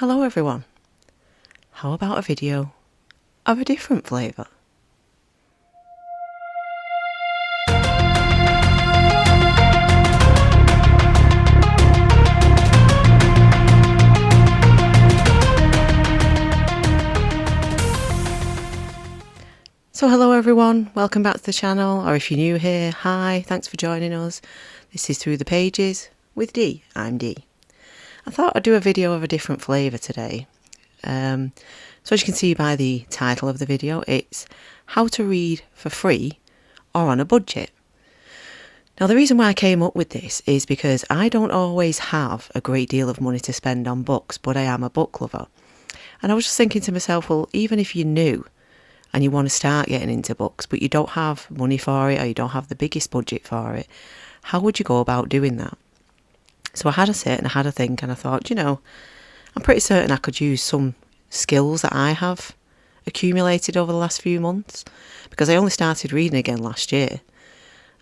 Hello everyone. How about a video of a different flavour? So hello everyone, welcome back to the channel, or if you're new here, hi, thanks for joining us. This is Through the Pages with Dee. I'm Dee. I thought I'd do a video of a different flavour today. So as you can see by the title of the video, it's how to read for free or on a budget. Now the reason why I came up with this is because I don't always have a great deal of money to spend on books, but I am a book lover. And I was just thinking to myself, well, even if you're new and you want to start getting into books, but you don't have money for it or you don't have the biggest budget for it, how would you go about doing that? So I had a sit and I had a think and I thought, I'm pretty certain I could use some skills that I have accumulated over the last few months, because I only started reading again last year.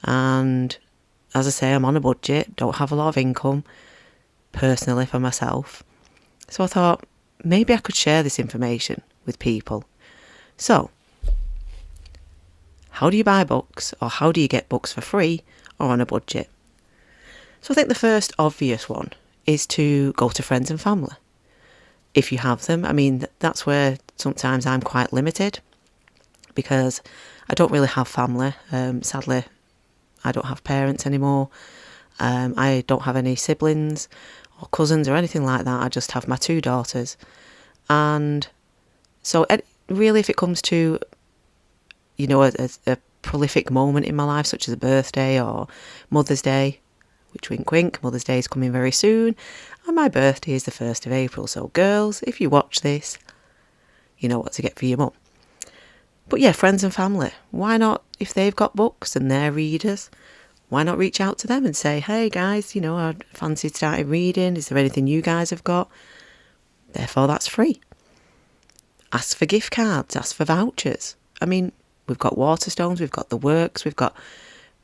And as I say, I'm on a budget, don't have a lot of income personally for myself. So I thought maybe I could share this information with people. So, how do you buy books, or how do you get books for free or on a budget? So I think the first obvious one is to go to friends and family. If you have them, that's where sometimes I'm quite limited, because I don't really have family. Sadly, I don't have parents anymore. I don't have any siblings or cousins or anything like that. I just have my two daughters. And so really, if it comes to, a prolific moment in my life, such as a birthday or Mother's Day, which wink wink, Mother's Day is coming very soon, and my birthday is the 1st of April. So girls, if you watch this, you know what to get for your mum. But yeah, friends and family, why not, if they've got books and they're readers, why not reach out to them and say, hey guys, I fancied starting reading, is there anything you guys have got? Therefore that's free. Ask for gift cards, ask for vouchers. We've got Waterstones, we've got The Works, we've got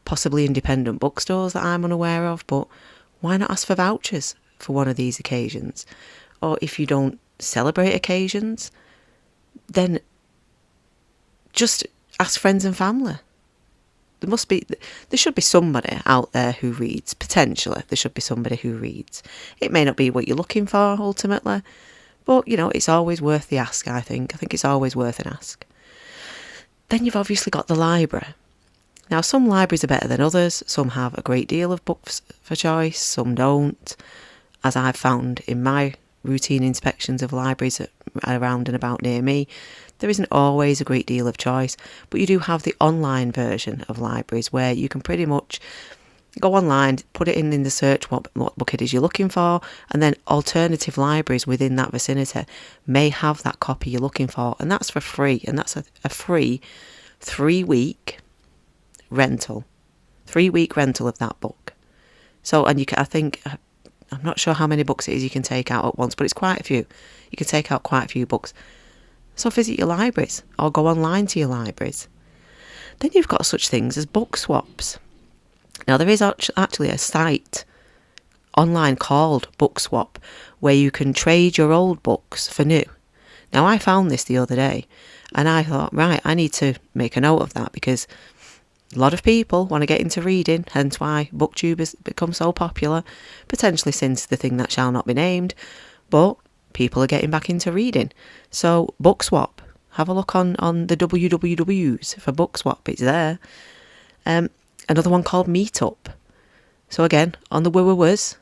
possibly independent bookstores that I'm unaware of, but why not ask for vouchers for one of these occasions? Or if you don't celebrate occasions, then just ask friends and family. There should be somebody out there who reads, potentially. There should be somebody who reads. It may not be what you're looking for ultimately, but, it's always worth the ask, I think. I think it's always worth an ask. Then you've obviously got the library. Now, some libraries are better than others. Some have a great deal of books for choice, some don't. As I've found in my routine inspections of libraries around and about near me, there isn't always a great deal of choice, but you do have the online version of libraries where you can pretty much go online, put it in the search what book it is you're looking for, and then alternative libraries within that vicinity may have that copy you're looking for, and that's for free, and that's a free 3-week rental. 3-week rental of that book. So, and I'm not sure how many books it is you can take out at once, but it's quite a few. You can take out quite a few books. So visit your libraries or go online to your libraries. Then you've got such things as book swaps. Now there is actually a site online called BookSwap where you can trade your old books for new. Now I found this the other day and I thought, right, I need to make a note of that, because a lot of people want to get into reading, hence why BookTube has become so popular, potentially since The Thing That Shall Not Be Named, but people are getting back into reading. So BookSwap, have a look on the wwws for BookSwap, it's there. Another one called Meetup. So again, on the wwws,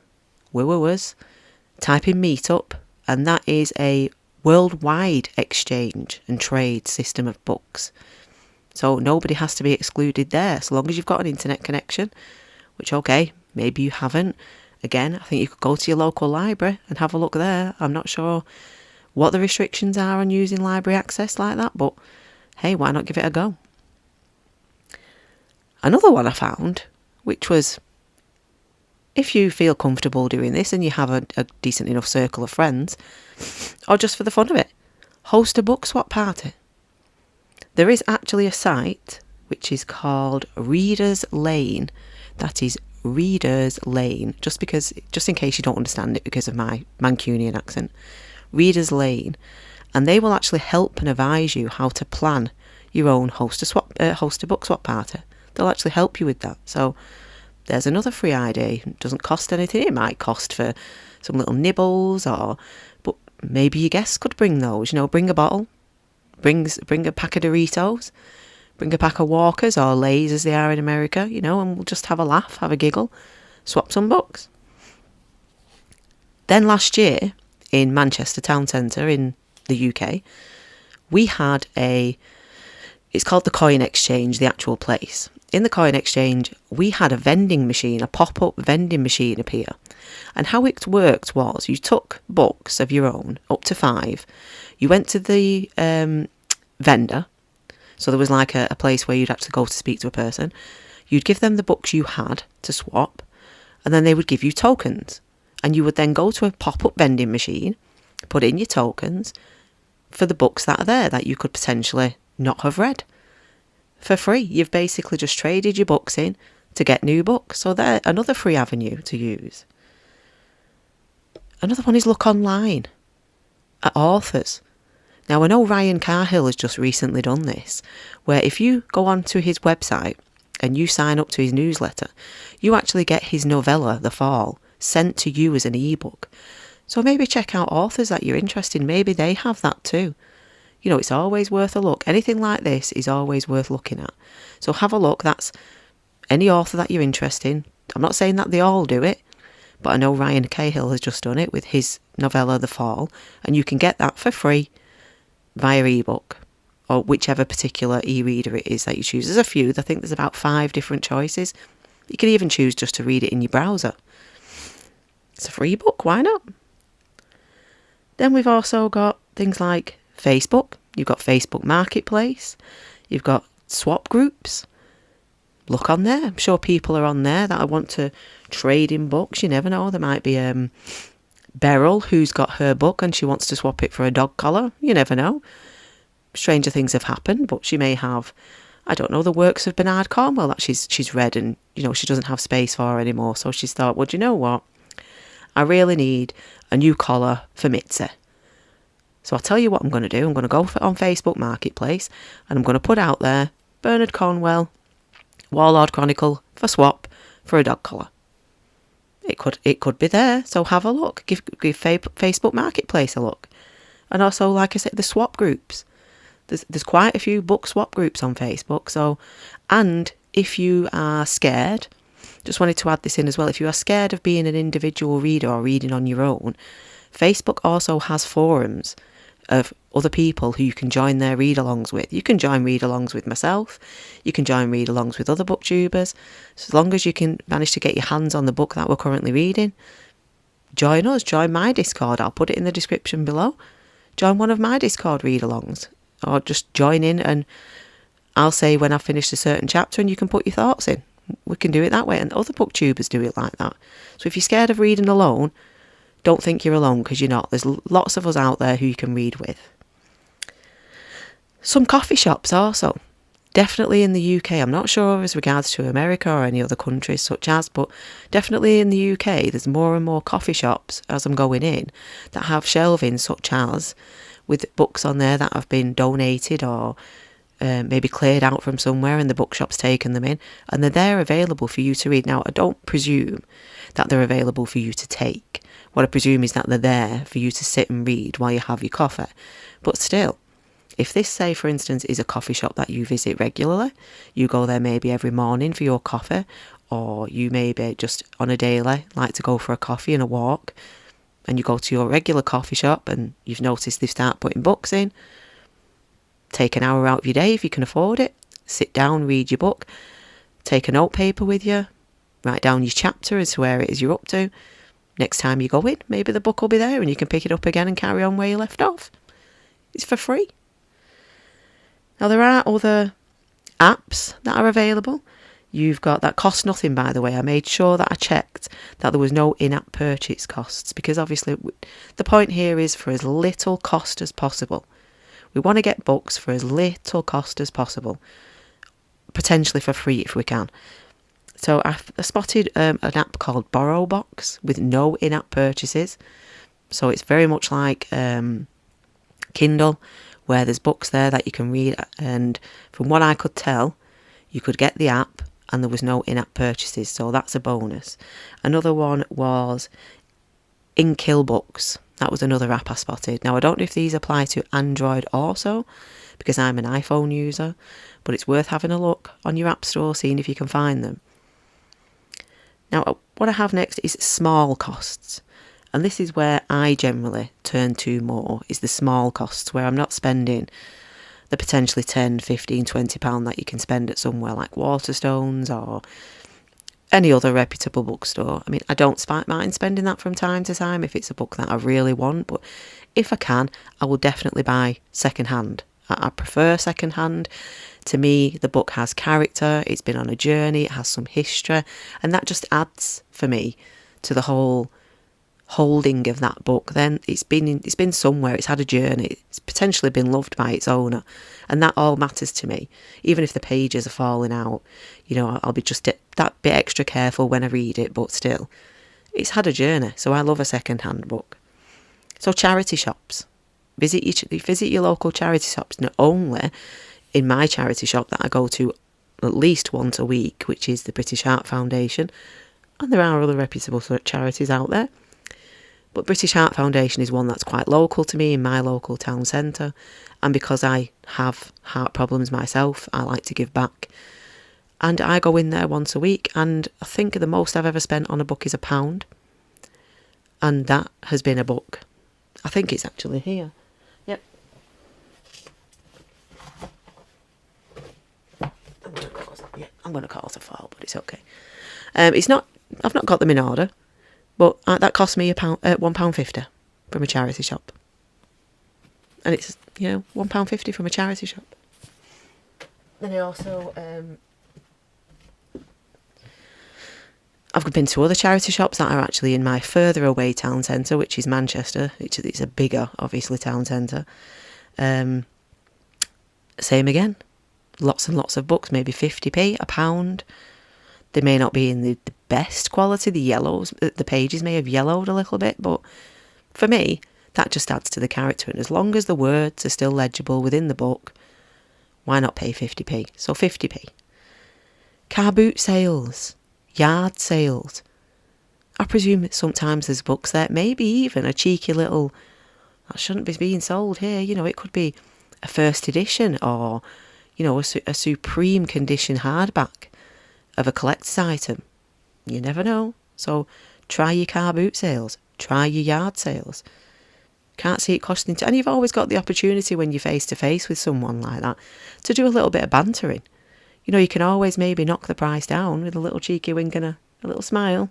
type in Meetup, and that is a worldwide exchange and trade system of books. So nobody has to be excluded there, so long as you've got an internet connection, which, okay, maybe you haven't. Again, I think you could go to your local library and have a look there. I'm not sure what the restrictions are on using library access like that, but hey, why not give it a go? Another one I found, which was, if you feel comfortable doing this and you have a decent enough circle of friends, or just for the fun of it, host a book swap party. There is actually a site which is called Reader's Lane. That is Reader's Lane, just in case you don't understand it because of my Mancunian accent. Reader's Lane, and they will actually help and advise you how to plan your own host a book swap party. They'll actually help you with that. So there's another free idea. It doesn't cost anything. It might cost for some little nibbles, but maybe your guests could bring those. Bring a bottle, bring a pack of Doritos, bring a pack of Walkers or Lays as they are in America, and we'll just have a laugh, have a giggle, swap some books. Then last year in Manchester Town Centre in the UK, we had it's called the Coin Exchange, the actual place. In the Coin Exchange, we had a pop-up vending machine appear. And how it worked was you took books of your own, up to 5. You went to the vendor. So there was like a place where you'd actually go to speak to a person. You'd give them the books you had to swap, and then they would give you tokens. And you would then go to a pop-up vending machine, put in your tokens for the books that are there that you could potentially not have read. For free. You've basically just traded your books in to get new books. So they're another free avenue to use. Another one is look online at authors. Now, I know Ryan Carhill has just recently done this, where if you go onto his website and you sign up to his newsletter, you actually get his novella, The Fall, sent to you as an ebook. So maybe check out authors that you're interested in. Maybe they have that too. It's always worth a look. Anything like this is always worth looking at. So have a look. That's any author that you're interested in. I'm not saying that they all do it, but I know Ryan Cahill has just done it with his novella, The Fall, and you can get that for free via ebook or whichever particular e-reader it is that you choose. There's a few. I think there's about 5 different choices. You can even choose just to read it in your browser. It's a free book. Why not? Then we've also got things like Facebook. You've got Facebook Marketplace. You've got swap groups. Look on there. I'm sure people are on there that I want to trade in books. You never know. There might be Beryl who's got her book and she wants to swap it for a dog collar. You never know. Stranger things have happened, but she may have, I don't know, the works of Bernard Cornwell that she's read and, she doesn't have space for anymore. So she's thought, well, do you know what? I really need a new collar for Mitzi. So I'll tell you what I'm going to do. I'm going to go on Facebook Marketplace and I'm going to put out there Bernard Cornwell, Warlord Chronicle for swap for a dog collar. It could be there. So have a look. Give Facebook Marketplace a look. And also, like I said, the swap groups. There's quite a few book swap groups on Facebook. So, and if you are scared, just wanted to add this in as well. If you are scared of being an individual reader or reading on your own, Facebook also has forums of other people who you can join their read-alongs with. You can join read-alongs with myself. You can join read-alongs with other booktubers. So as long as you can manage to get your hands on the book that we're currently reading, join us. Join my Discord. I'll put it in the description below. Join one of my Discord read-alongs. Or just join in and I'll say when I've finished a certain chapter and you can put your thoughts in. We can do it that way. And other booktubers do it like that. So if you're scared of reading alone, don't think you're alone, because you're not. There's lots of us out there who you can read with. Some coffee shops also. Definitely in the UK. I'm not sure as regards to America or any other countries such as, but definitely in the UK there's more and more coffee shops as I'm going in that have shelving such as with books on there that have been donated or maybe cleared out from somewhere and the bookshop's taken them in and they're there available for you to read. Now, I don't presume that they're available for you to take. What I presume is that they're there for you to sit and read while you have your coffee. But still, if this, say, for instance, is a coffee shop that you visit regularly, you go there maybe every morning for your coffee, or you maybe just on a daily like to go for a coffee and a walk, and you go to your regular coffee shop and you've noticed they start putting books in, take an hour out of your day if you can afford it, sit down, read your book, take a note paper with you, write down your chapter as to where it is you're up to. Next time you go in, maybe the book will be there and you can pick it up again and carry on where you left off. It's for free. Now, there are other apps that are available. You've got that cost nothing, by the way. I made sure that I checked that there was no in-app purchase costs, because obviously the point here is for as little cost as possible. We want to get books for as little cost as possible, potentially for free if we can. So I spotted an app called BorrowBox with no in-app purchases. So it's very much like Kindle, where there's books there that you can read. And from what I could tell, you could get the app and there was no in-app purchases, so that's a bonus. Another one was Inkill Books. That was another app I spotted. Now, I don't know if these apply to Android also, because I'm an iPhone user, but it's worth having a look on your app store, seeing if you can find them. Now, what I have next is small costs. And this is where I generally turn to more, is the small costs, where I'm not spending the potentially 10, 15, 20 pound that you can spend at somewhere like Waterstones or any other reputable bookstore. I mean, I don't mind spending that from time to time if it's a book that I really want, but if I can, I will definitely buy second hand. I prefer second hand. To me, the book has character, it's been on a journey, it has some history, and that just adds for me to the whole holding of that book. Then it's been somewhere, it's had a journey, it's potentially been loved by its owner, and that all matters to me. Even if the pages are falling out, you know, I'll be just that bit extra careful when I read it, but still, it's had a journey. So I love a second-hand book. So charity shops, visit your local charity shops. Not only in my charity shop that I go to at least once a week, which is the British Heart Foundation, and there are other reputable charities out there, but British Heart Foundation is one that's quite local to me in my local town centre, and because I have heart problems myself, I like to give back. And I go in there once a week, and I think the most I've ever spent on a book is £1. And that has been a book. I think it's actually here. Yep. I'm going to call it a fall, but it's okay. It's not. I've not got them in order, but that cost me £1.50 from a charity shop, and it's £1.50 from a charity shop. Then I also I've been to other charity shops that are actually in my further away town centre, which is Manchester. It's a bigger, obviously, town centre. Same again. Lots and lots of books, maybe 50p, £1. They may not be in the best quality. The pages may have yellowed a little bit, but for me, that just adds to the character. And as long as the words are still legible within the book, why not pay 50p? So 50p. Car boot sales, yard sales. I presume that sometimes there's books there, maybe even a cheeky little, that shouldn't be being sold here. It could be a first edition or, a supreme condition hardback of a collector's item. You never know. So try your car boot sales. Try your yard sales. Can't see it costing. And you've always got the opportunity when you're face to face with someone like that to do a little bit of bantering. You can always maybe knock the price down with a little cheeky wink and a little smile.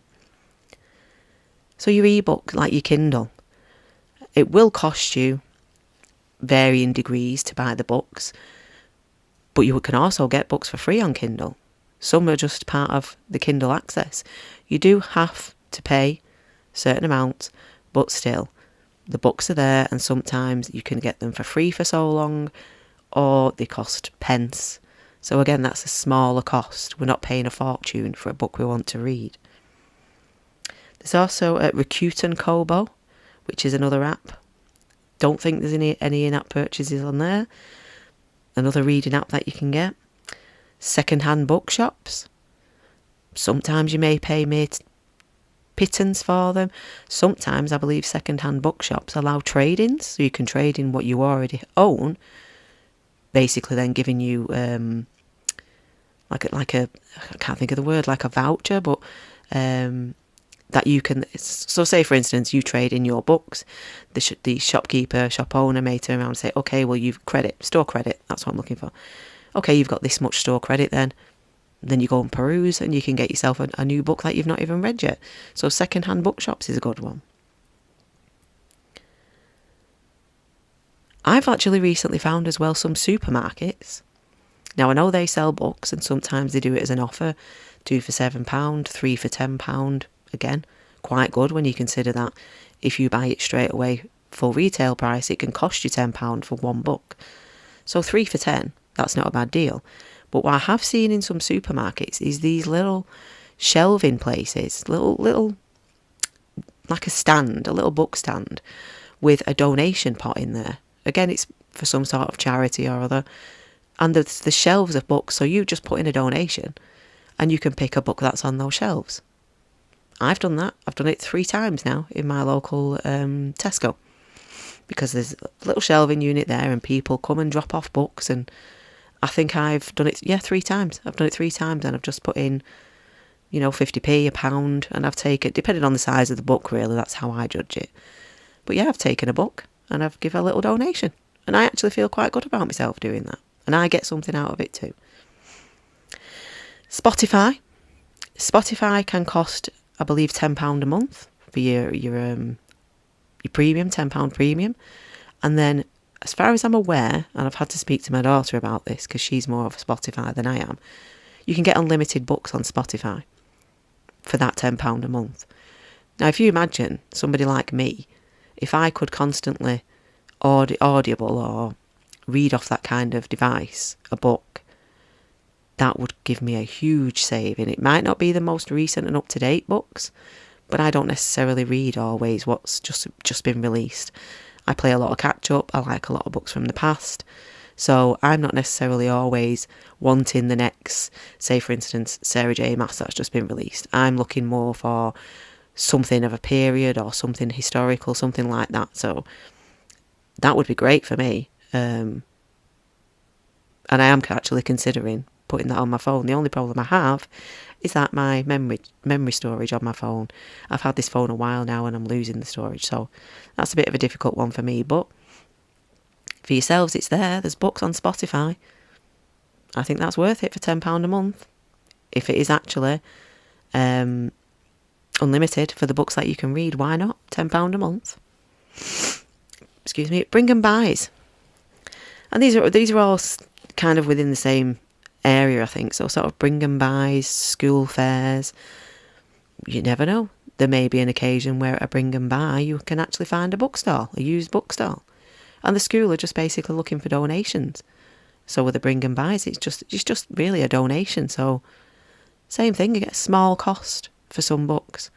So your ebook, like your Kindle, it will cost you varying degrees to buy the books, but you can also get books for free on Kindle. Some are just part of the Kindle access. You do have to pay a certain amount, but still, the books are there, and sometimes you can get them for free for so long, or they cost pence. So again, that's a smaller cost. We're not paying a fortune for a book we want to read. There's also Rakuten Kobo, which is another app. Don't think there's any in-app purchases on there. Another reading app that you can get. Second-hand bookshops. Sometimes you may pay pittance for them. Sometimes I believe second-hand bookshops allow trade-ins, so you can trade in what you already own, basically then giving you like a I can't think of the word, like a voucher, but that you can. So say for instance you trade in your books, the shop owner may turn around and say, okay, well you've store credit, that's what I'm looking for. Okay, you've got this much store credit then you go and peruse and you can get yourself a new book that you've not even read yet. So second-hand bookshops is a good one. I've actually recently found as well some supermarkets. Now I know they sell books and sometimes they do it as an offer, 2 for £7, 3 for £10. Again, quite good when you consider that if you buy it straight away full retail price, it can cost you £10 for one book. So 3 for £10, that's not a bad deal. But what I have seen in some supermarkets is these little shelving places, little like a stand, a little book stand with a donation pot in there. Again, it's for some sort of charity or other. And there's the shelves of books, so you just put in a donation and you can pick a book that's on those shelves. I've done that. I've done it 3 times now in my local Tesco, because there's a little shelving unit there and people come and drop off books, and I think I've done it, 3 times. I've done it 3 times and I've just put in, 50p, £1, and I've taken, depending on the size of the book really, that's how I judge it. But yeah, I've taken a book and I've given a little donation, and I actually feel quite good about myself doing that, and I get something out of it too. Spotify can cost, I believe, £10 a month for your premium, £10 premium. And then, as far as I'm aware, and I've had to speak to my daughter about this because she's more of a Spotify than I am, you can get unlimited books on Spotify for that £10 a month. Now, if you imagine somebody like me, if I could constantly audible or read off that kind of device, a book, that would give me a huge saving. It might not be the most recent and up-to-date books, but I don't necessarily read always what's just been released. I play a lot of catch-up. I like a lot of books from the past. So I'm not necessarily always wanting the next, say for instance, Sarah J. Maas that's just been released. I'm looking more for something of a period or something historical, something like that. So that would be great for me. And I am actually considering putting that on my phone. The only problem I have is that my memory storage on my phone. I've had this phone a while now and I'm losing the storage, so that's a bit of a difficult one for me. But for yourselves, it's there. There's books on Spotify. I think that's worth it for £10 a month. If it is actually unlimited for the books that you can read, why not? £10 a month. Excuse me. Bring and buys. And these are all kind of within the same area, I think. So sort of bring and buys, school fairs. You never know. There may be an occasion where at a bring and buy you can actually find a bookstall, a used bookstall. And the school are just basically looking for donations. So with the bring and buys, it's just really a donation. So same thing, you get a small cost for some books.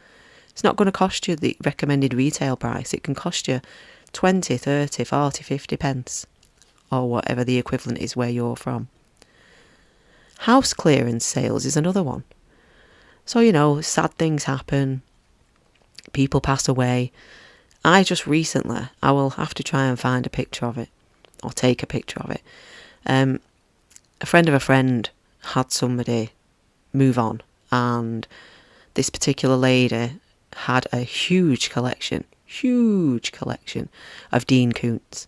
It's not going to cost you the recommended retail price. It can cost you 20, 30, 40, 50 pence, or whatever the equivalent is where you're from. House clearance sales is another one. So, sad things happen. People pass away. I just recently, I will have to try and find a picture of it, or take a picture of it. A friend of a friend had somebody move on, and this particular lady had a huge collection of Dean Koontz,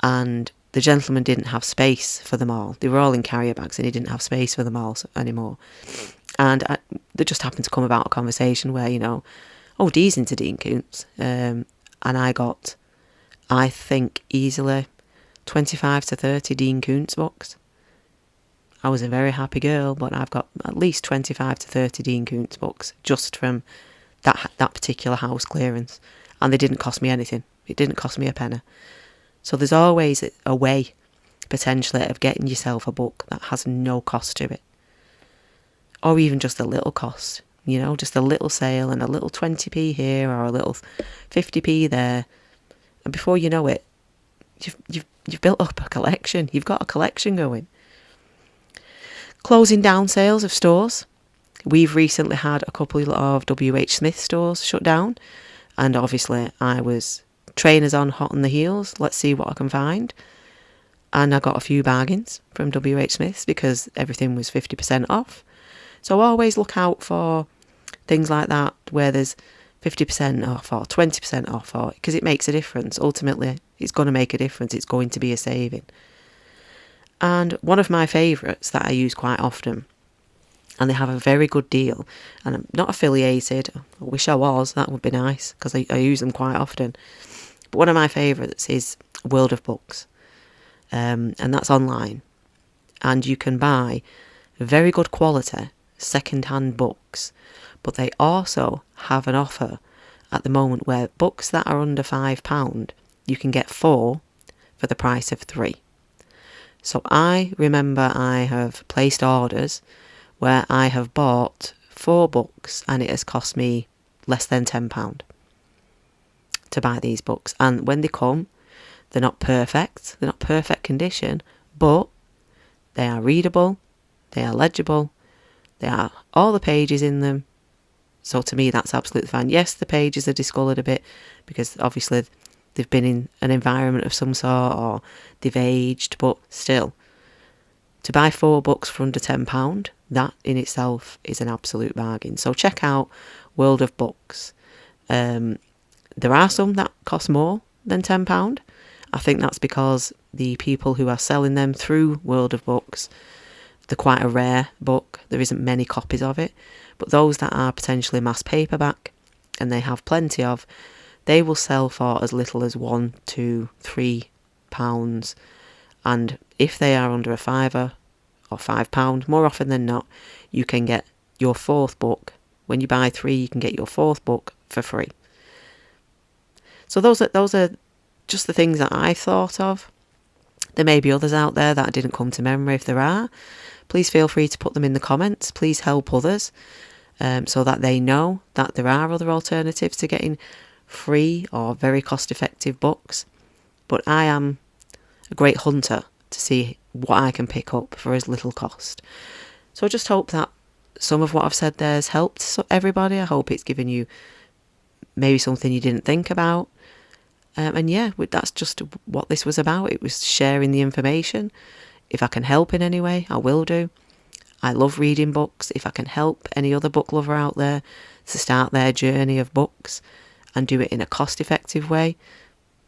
and the gentleman didn't have space for them all. They were all in carrier bags and he didn't have space for them all anymore. And there just happened to come about a conversation where, Dee's into Dean Koontz. And I got, I think, easily 25 to 30 Dean Koontz books. I was a very happy girl, but I've got at least 25 to 30 Dean Koontz books just from that particular house clearance. And they didn't cost me anything. It didn't cost me a penny. So there's always a way, potentially, of getting yourself a book that has no cost to it. Or even just a little cost, just a little sale and a little 20p here or a little 50p there. And before you know it, you've built up a collection. You've got a collection going. Closing down sales of stores. We've recently had a couple of WH Smith stores shut down. And obviously I was trainers on, hot on the heels. Let's see what I can find. And I got a few bargains from WH Smith's because everything was 50% off. So always look out for things like that where there's 50% off or 20% off, because it makes a difference. Ultimately, it's going to make a difference. It's going to be a saving. And one of my favourites that I use quite often, and they have a very good deal, and I'm not affiliated. I wish I was. That would be nice because I use them quite often. But one of my favourites is World of Books, and that's online. And you can buy very good quality second-hand books, but they also have an offer at the moment where books that are under £5, you can get 4 for the price of 3. So I remember I have placed orders where I have bought 4 books and it has cost me less than £10. to buy these books. And when they come, they're not perfect. They're not perfect condition, but they are readable. They are legible. They are all the pages in them. So to me, that's absolutely fine. Yes, the pages are discoloured a bit because obviously they've been in an environment of some sort or they've aged, but still, to buy 4 books for under £10, that in itself is an absolute bargain. So check out World of Books. There are some that cost more than £10. I think that's because the people who are selling them through World of Books, they're quite a rare book. There isn't many copies of it. But those that are potentially mass paperback, and they have plenty of, they will sell for as little as £1 to £3. And if they are under a fiver or £5, more often than not, you can get your 4th book. When you buy 3, you can get your 4th book for free. So those are just the things that I thought of. There may be others out there that didn't come to memory. If there are, please feel free to put them in the comments. Please help others so that they know that there are other alternatives to getting free or very cost-effective books. But I am a great hunter to see what I can pick up for as little cost. So I just hope that some of what I've said there has helped everybody. I hope it's given you maybe something you didn't think about. And yeah, that's just what this was about. It was sharing the information. If I can help in any way, I will do. I love reading books. If I can help any other book lover out there to start their journey of books and do it in a cost-effective way,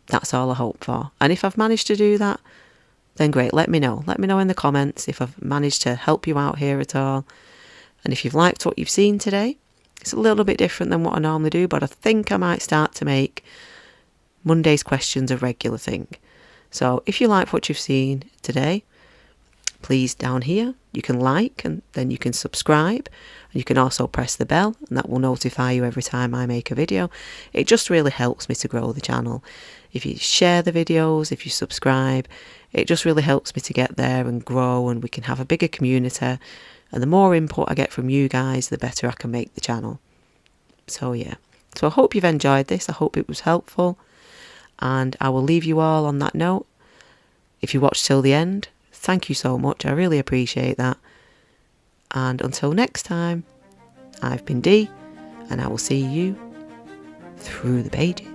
that's all I hope for. And if I've managed to do that, then great, let me know. Let me know in the comments if I've managed to help you out here at all. And if you've liked what you've seen today, it's a little bit different than what I normally do, but I think I might start to make Monday's questions a regular thing. So if you like what you've seen today, please down here, you can like and then you can subscribe. And you can also press the bell and that will notify you every time I make a video. It just really helps me to grow the channel. If you share the videos, if you subscribe, it just really helps me to get there and grow, and we can have a bigger community. And the more input I get from you guys, the better I can make the channel. So yeah. So I hope you've enjoyed this. I hope it was helpful. And I will leave you all on that note. If you watched till the end, thank you so much. I really appreciate that. And until next time, I've been Dee, and I will see you through the pages.